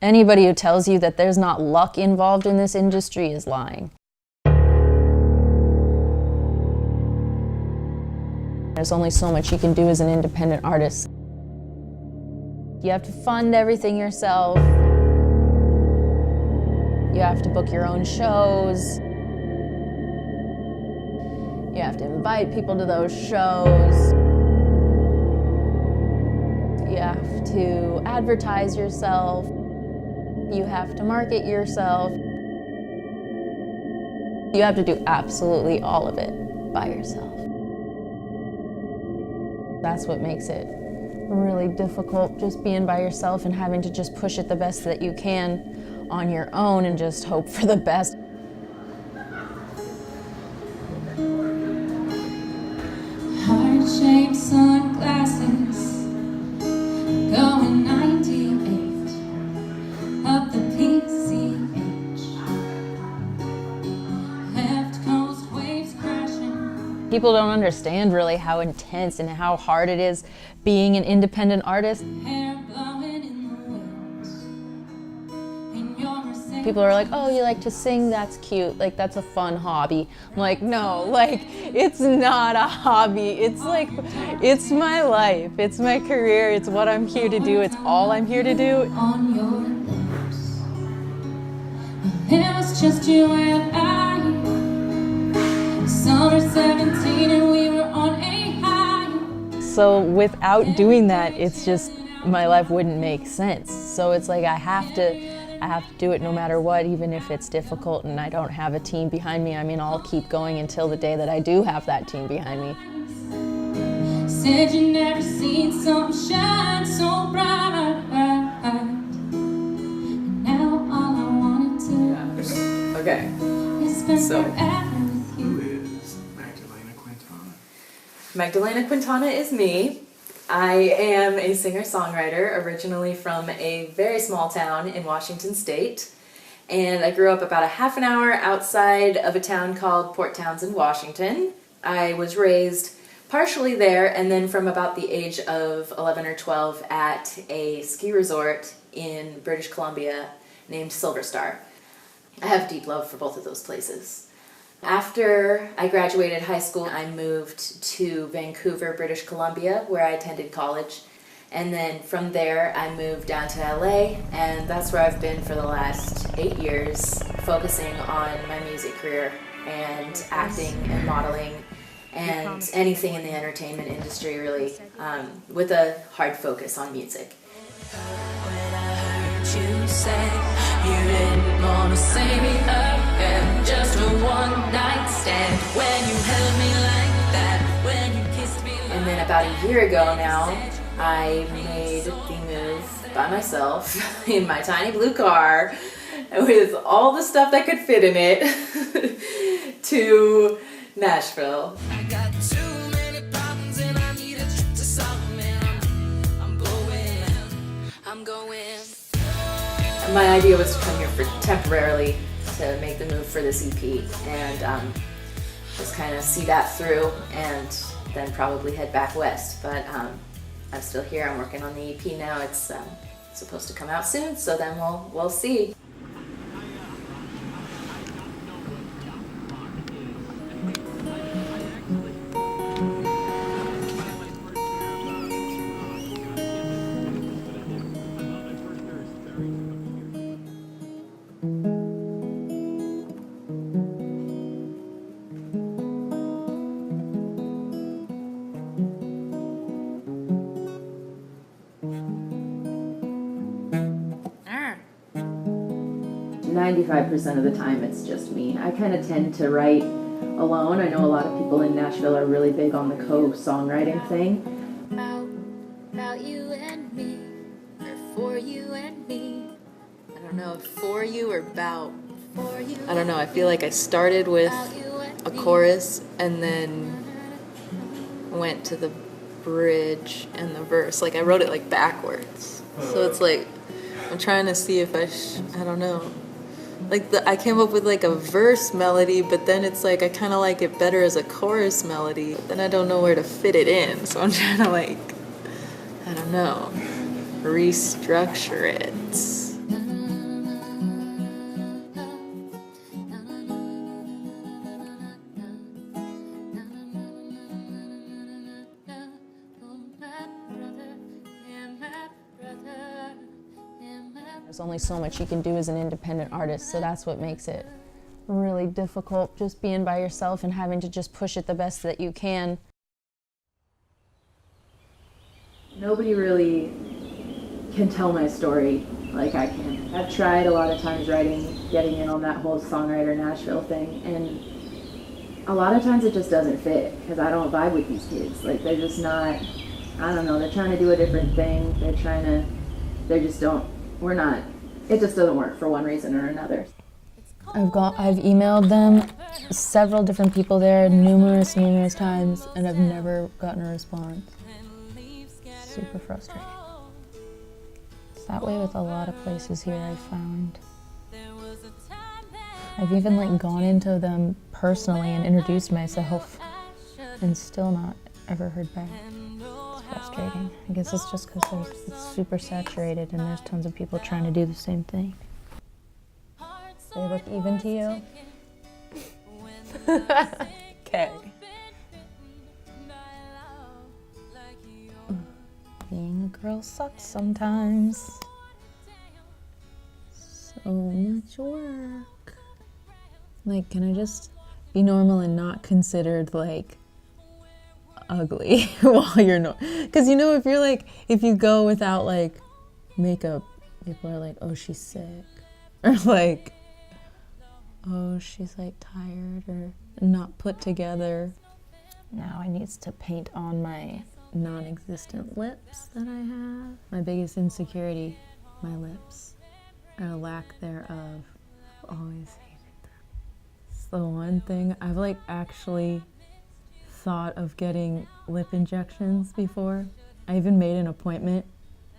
Anybody who tells you that there's not luck involved in this industry is lying. There's only so much you can do as an independent artist. You have to fund everything yourself. You have to book your own shows. You have to invite people to those shows. You have to advertise yourself. You have to market yourself. You have to do absolutely all of it by yourself. That's what makes it really difficult, just being by yourself and having to just push it the best that you can on your own and just hope for the best. Heart-shaped sunglasses, going 98 up the PCH. Left coast waves crashing. People don't understand really how intense and how hard it is being an independent artist. Hair blowing in the winds. In your Mercedes. People are like, oh, you like to sing? That's cute. Like, that's a fun hobby. I'm like, no, like, it's not a hobby. It's like, it's my life. It's my career. It's what I'm here to do. It's all I'm here to do. On your lips. It was just you and I. Summer 17 and we were on a high. So without doing that, it's just, my life wouldn't make sense. So it's like I have to do it no matter what, even if it's difficult and I don't have a team behind me. I mean, I'll keep going until the day that I do have that team behind me. Said you never seen something shine so bright. And now all I wanna do Okay. is spend So, forever with you. Who is Magdalena Quintana? Magdalena Quintana is me. I am a singer-songwriter originally from a very small town in Washington State. And I grew up about a half an hour outside of a town called Port Townsend, Washington. I was raised partially there and then from about the age of 11 or 12 at a ski resort in British Columbia named Silver Star. I have deep love for both of those places. After I graduated high school, I moved to Vancouver, British Columbia, where I attended college. And then from there, I moved down to LA, and that's where I've been for the last 8 years, focusing on my music career and acting and modeling and anything in the entertainment industry, really, with a hard focus on music. When I heard you say you didn't wanna say me again, just a one-night stand. When you held me like that, when you kissed me like. And then about a year ago now, I made the move by myself in my tiny blue car with all the stuff that could fit in it to Nashville. I got too many problems and I need a trip to solve them, and I'm going. My idea was to come here for temporarily to make the move for this EP and just kind of see that through and then probably head back west. But I'm still here. I'm working on the EP now. It's supposed to come out soon, so then we'll see. Ah. 95% of the time it's just me. I kind of tend to write alone. I know a lot of people in Nashville are really big on the co-songwriting thing. About you and me, or for you and me. I don't know, for you or about. For you. I don't know, I feel like I started with About you and a me. chorus and then went to the bridge and the verse. Like I wrote it like backwards. So it's like, I'm trying to see if I don't know. Like I came up with like a verse melody, but then it's like I kind of like it better as a chorus melody. Then I don't know where to fit it in. So I'm trying to like, I don't know, restructure it. There's only so much you can do as an independent artist, so that's what makes it really difficult, just being by yourself and having to just push it the best that you can. Nobody really can tell my story like I can. I've tried a lot of times getting in on that whole songwriter Nashville thing, and a lot of times it just doesn't fit because I don't vibe with these kids. Like, they're just not, I don't know, they're trying to do a different thing. It just doesn't work for one reason or another. I've emailed them, several different people there, numerous times, and I've never gotten a response. Super frustrating. It's that way with a lot of places here, I found. I've even like gone into them personally and introduced myself and still not ever heard back. It's frustrating. I guess it's just because it's super saturated and there's tons of people trying to do the same thing. They look even to you? Okay. Being a girl sucks sometimes. So much work. Like, can I just be normal and not considered like ugly while you're not? Because you know, if you go without like makeup, people are like, oh, she's sick, or like, oh, she's like tired or not put together. Now I need to paint on my non-existent lips that I have. My biggest insecurity, my lips, or lack thereof. I've always hated them. It's the one thing I've like actually thought of getting lip injections before. I even made an appointment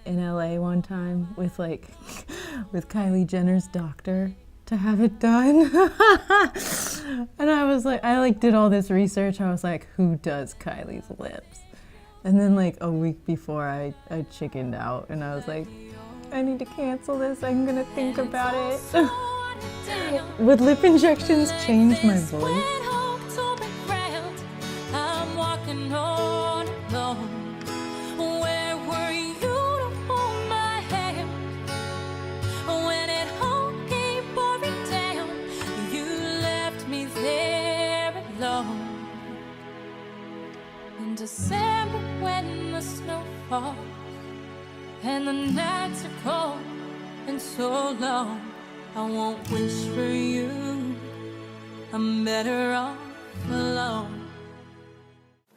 in LA one time with like with Kylie Jenner's doctor to have it done. And I did all this research. I was like, who does Kylie's lips? And then like a week before I chickened out and I was like, I need to cancel this. I'm gonna think about it. Would lip injections change my voice? December when the snow falls and the nights are cold and so long, I won't wish for you. I'm better off alone.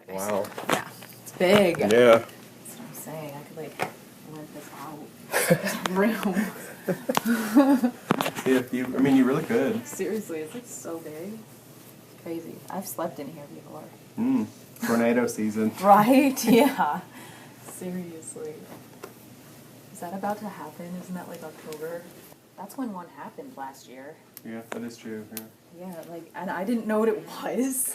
Wow. Yeah, it's big. Yeah. That's what I'm saying. I could like rent this out. Room. Yeah, you really could. Seriously, it's like so big. It's crazy. I've slept in here before. Tornado season. Right? Yeah. Seriously. Is that about to happen? Isn't that like October? That's when one happened last year. Yeah, that is true. Yeah. Yeah, like, and I didn't know what it was.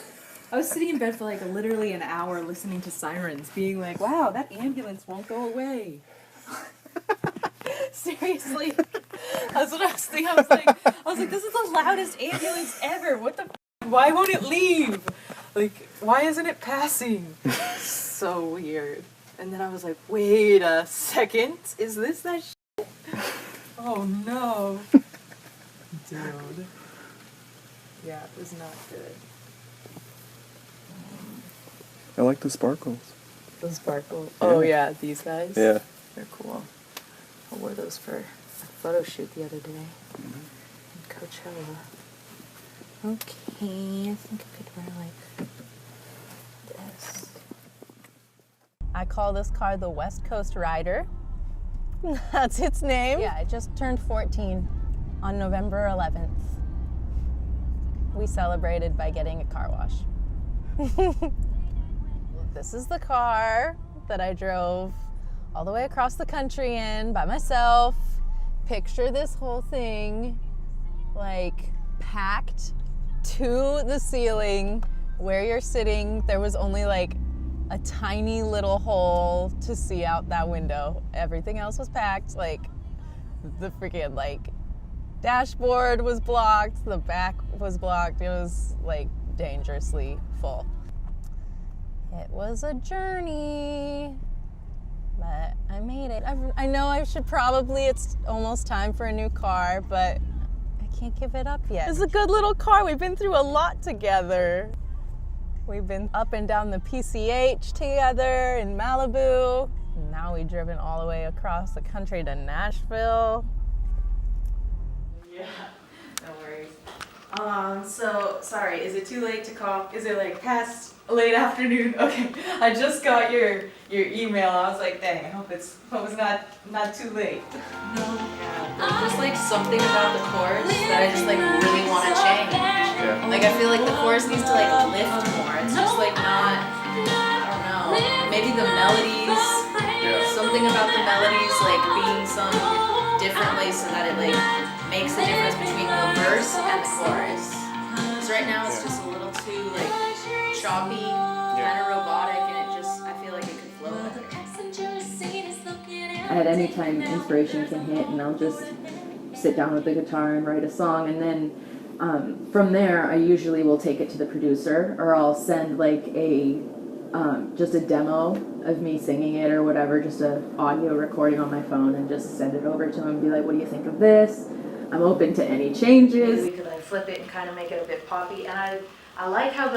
I was sitting in bed for like literally an hour listening to sirens, being like, wow, that ambulance won't go away. Seriously. That's what I was thinking. I was like, this is the loudest ambulance ever. What the f? Why won't it leave? Like, why isn't it passing? So weird. And then I was like, wait a second. Is this that shit? Oh no. Dude. Yeah, it was not good. I like the sparkles. The sparkle. Oh yeah, these guys? Yeah. They're cool. I wore those for a photo shoot the other day. In Coachella. Okay, I think I could wear like this. I call this car the West Coast Rider. That's its name. Yeah, it just turned 14 on November 11th. We celebrated by getting a car wash. This is the car that I drove all the way across the country in by myself. Picture this whole thing like packed to the ceiling where you're sitting. There was only like a tiny little hole to see out that window. Everything else was packed. Like the freaking like dashboard was blocked, the back was blocked. It was like dangerously full. It was a journey. but I made it. I know I should probably, it's almost time for a new car, but I can't give it up yet. It's a good little car. We've been through a lot together. We've been up and down the PCH together in Malibu. Now we've driven all the way across the country to Nashville. Yeah, no worries. So, sorry, is it too late to call? Is it like past late afternoon? Okay, I just got your email. I was like, dang, I hope it's not too late. Yeah, there's just like something about the chorus that I just like really want to change. Yeah. Like I feel like the chorus needs to like lift more. It's just like not, I don't know, maybe the melodies, something about the melodies like being sung differently so that it like makes the difference between the verse and the chorus. Because right now it's just a little too like choppy, kind of robotic, and it just, I feel like it could flow better. At any time, inspiration can hit, and I'll just sit down with the guitar and write a song, and then from there, I usually will take it to the producer, or I'll send like just a demo of me singing it or whatever, just an audio recording on my phone, and just send it over to him and be like, what do you think of this? I'm open to any changes. We could like flip it and kind of make it a bit poppy, and I like how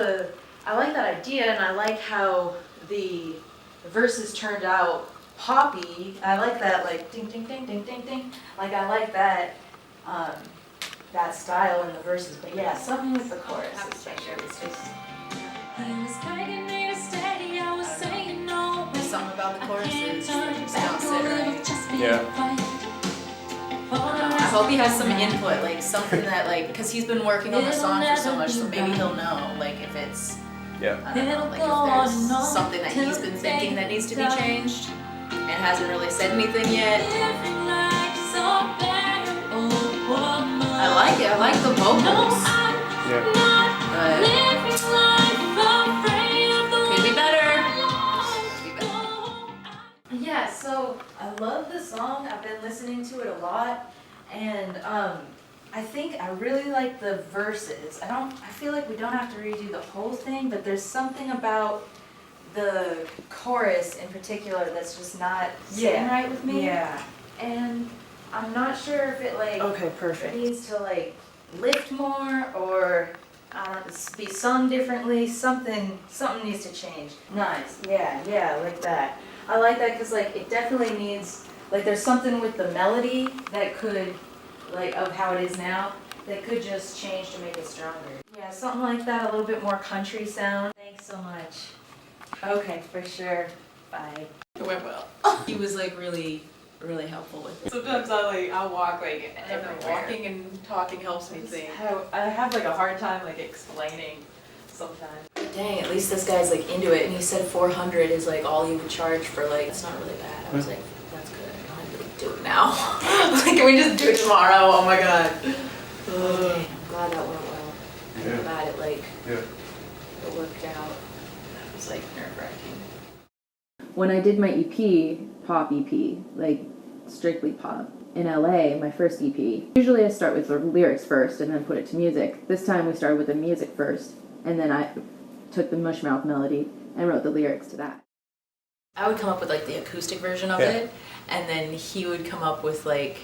I like that idea, and I like how the verses turned out poppy. I like that like ding ding ding ding ding ding. Like I like that that style in the verses. But yeah, something with the chorus. It's just There's something about the chorus that just don't sit right. Yeah. I hope he has some input, like something that like, because he's been working on the song for so much, so maybe he'll know like if it's, Yeah. I don't know, like if there's something that he's been thinking that needs to be changed and hasn't really said anything yet. I like it, I like the vocals, Yeah. but could be better. Could be better. yeah. So I love the song. I've been listening to it a lot, and I think I really like the verses. I feel like we don't have to redo the whole thing, but there's something about the chorus in particular that's just not sitting right with me. Yeah. And I'm not sure if it like Okay, perfect. needs to like lift more or be sung differently. Something needs to change. Nice. Yeah, like that. I like that because like it definitely needs, like there's something with the melody that could, like of how it is now, that could just change to make it stronger. Yeah, something like that, a little bit more country sound. Thanks so much. Okay, for sure. Bye. It went well. He was like really helpful with it. Sometimes I'll walk like Everywhere. walking and talking helps me think. I have like a hard time like explaining sometimes. Dang, at least this guy's like into it, and he said 400 is like all you would charge for like, it's not really bad. I was like, that's good, I don't have to do it now. Like, can we just do it tomorrow? Oh my god. Okay, I'm glad that went well. I'm Yeah. glad it like, Yeah. it worked out. That was like nerve-wracking. When I did my EP, pop EP, like strictly pop, in LA, my first EP, usually I start with the lyrics first and then put it to music. This time we started with the music first, and then I took the Mushmouth melody and wrote the lyrics to that. I would come up with like the acoustic version of Yeah. it, and then he would come up with like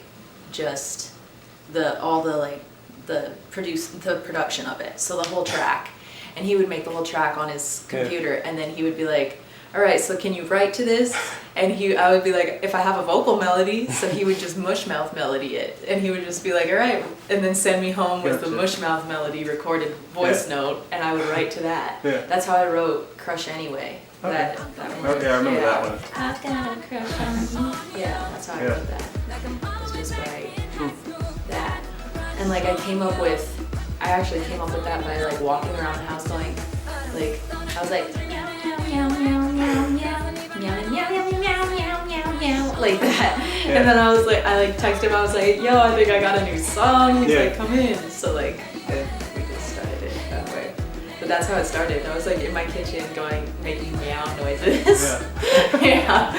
just the production of it, so the whole track, and he would make the whole track on his computer, and then he would be like, all right, so can you write to this? And I would be like, if I have a vocal melody, so he would just Mushmouth melody it, and he would just be like, all right, and then send me home with the Gotcha. Mushmouth melody recorded voice note, and I would write to that. Yeah. That's how I wrote Crush Anyway. That one. Okay, I remember that one. I've got a crush on you. Yeah, that's how I wrote that. It was just right. That. And like I actually came up with that by like walking around the house going, like, I was like, meow, meow, meow, meow, meow, meow, meow, meow, meow, meow, meow, meow, like that. Yeah. And then I was like, I like texted him, I was like, yo, I think I got a new song. He's Yeah. like, come in. So like, we just started it that way. But that's how it started. I was like in my kitchen making meow noises. Yeah.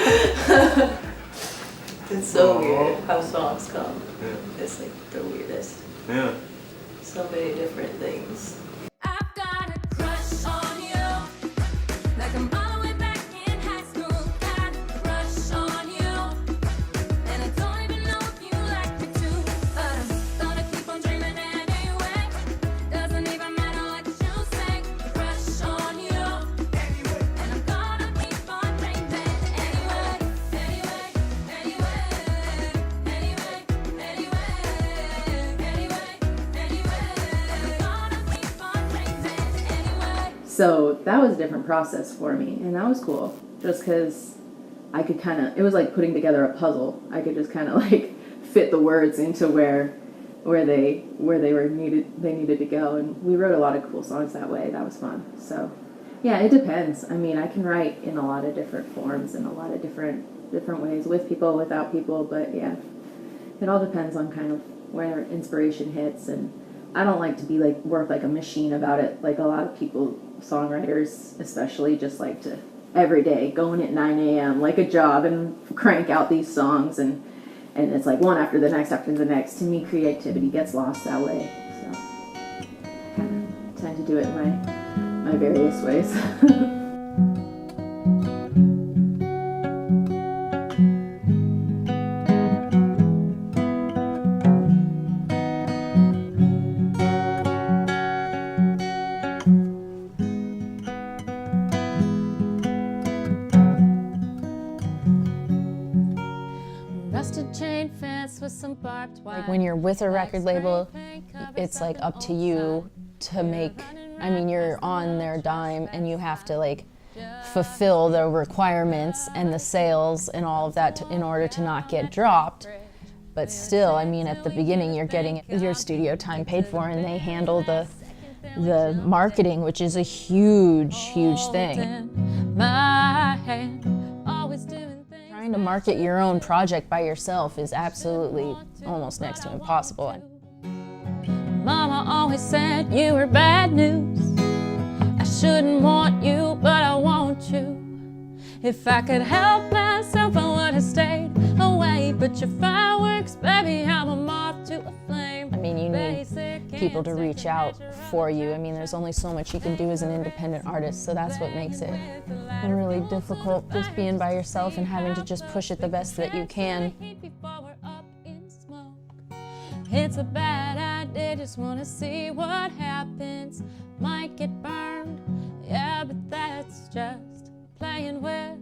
It's so weird how songs come. Yeah. It's like the weirdest. Yeah. So many different things. I've got a crush on you, like I'm all the way back in high school. Got a crush on So that was a different process for me, and that was cool, just because I could kind of, it was like putting together a puzzle. I could just kind of like fit the words into where they needed to go, and we wrote a lot of cool songs that way. That was fun. So yeah, it depends. I mean, I can write in a lot of different forms and a lot of different ways, with people, without people, but yeah, it all depends on kind of where inspiration hits. And I don't like to be like work like a machine about it, like a lot of people, songwriters especially, just like to every day go in at 9 a.m. like a job and crank out these songs, and it's like one after the next after the next. To me, creativity gets lost that way, so I kind of tend to do it in my various ways. Like when you're with a record label, it's like up to you to make, I mean, you're on their dime and you have to like fulfill the requirements and the sales and all of that in order to not get dropped. But still, I mean, at the beginning, you're getting your studio time paid for, and they handle the marketing, which is a huge thing. Trying to market your own project by yourself is absolutely almost next to impossible. Mama always said you were bad news. I shouldn't want you, but I want you. If I could help myself, I would have stayed away. But your fireworks, baby, I'm a moth to a flame. I mean, you need people to reach out for you. I mean, there's only so much you can do as an independent artist, so that's what makes it really difficult, just being by yourself and having to just push it the best that you can. It's a bad idea, just wanna see what happens. Might get burned, yeah, but that's just playing with.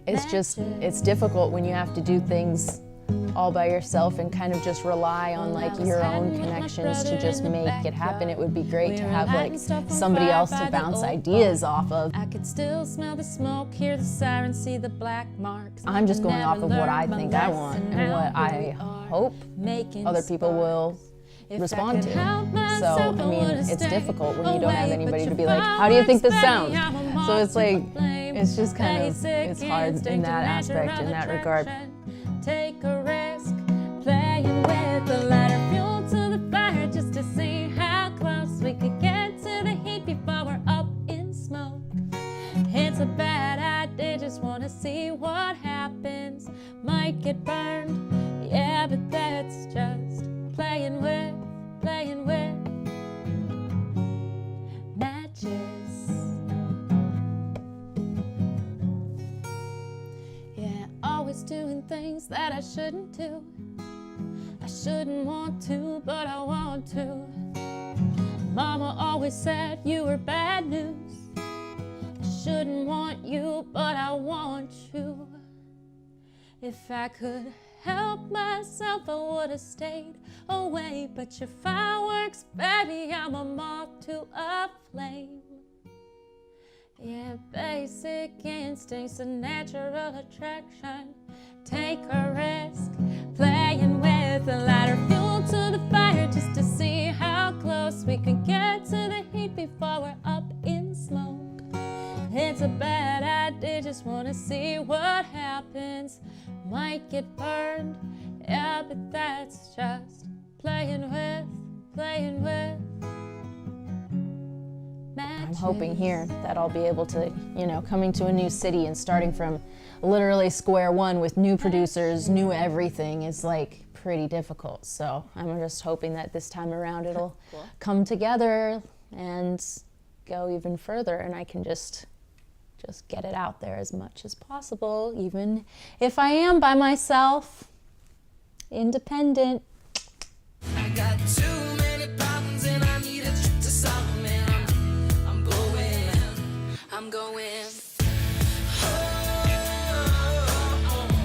It's difficult when you have to do things all by yourself and kind of just rely on like your own connections to just make it happen. It would be great to have like somebody else to bounce ideas off of. I could still smell the smoke, hear the sirens, see the black marks. I'm just going off of what I think I want and what I hope other people will respond to. So, I mean, it's difficult when you don't have anybody to be like, how do you think this sounds? So it's like, it's just kind of, it's hard in that aspect, in that regard. Take a risk, playing with the lighter fuel to the fire, just to see how close we could get to the heat before we're up in smoke. It's a bad idea, just wanna see what happens. Might get burned, yeah, but that's just playing with matches. Yeah, always doing things that I shouldn't do. I shouldn't want to, but I want to. Mama always said you were bad news. I shouldn't want you, but I want you. If I could help myself, I would have stayed away. But your fireworks, baby, I'm a moth to a flame. Yeah, basic instincts, a natural attraction. Take a risk, playing with a lighter fuel to the fire, just to see how close we can get to the heat before we're up in smoke. It's a bad idea, just wanna see what happens. Might get burned, yeah, but that's just playing with matches. I'm hoping here that I'll be able to, you know, coming to a new city and starting from literally square one with new producers, new everything is like pretty difficult. So I'm just hoping that this time around it'll come together and go even further, and I can just get it out there as much as possible, even if I am by myself, independent. I got too many problems and I need a trip to solve them, and I'm going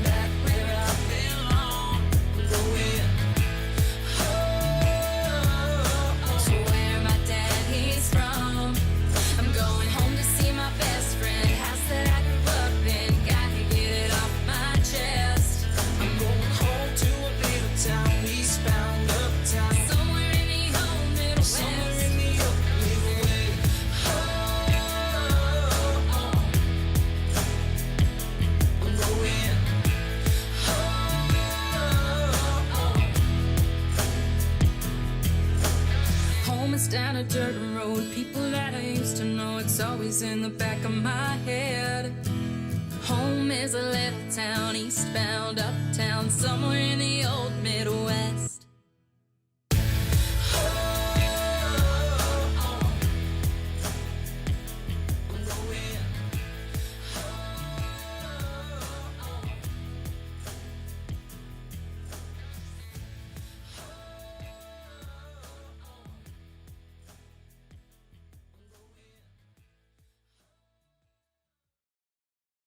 back where I belong. I'm going to where my a dirt road, people that I used to know, it's always in the back of my head. Home is a little town, eastbound, uptown, somewhere in the old Midwest.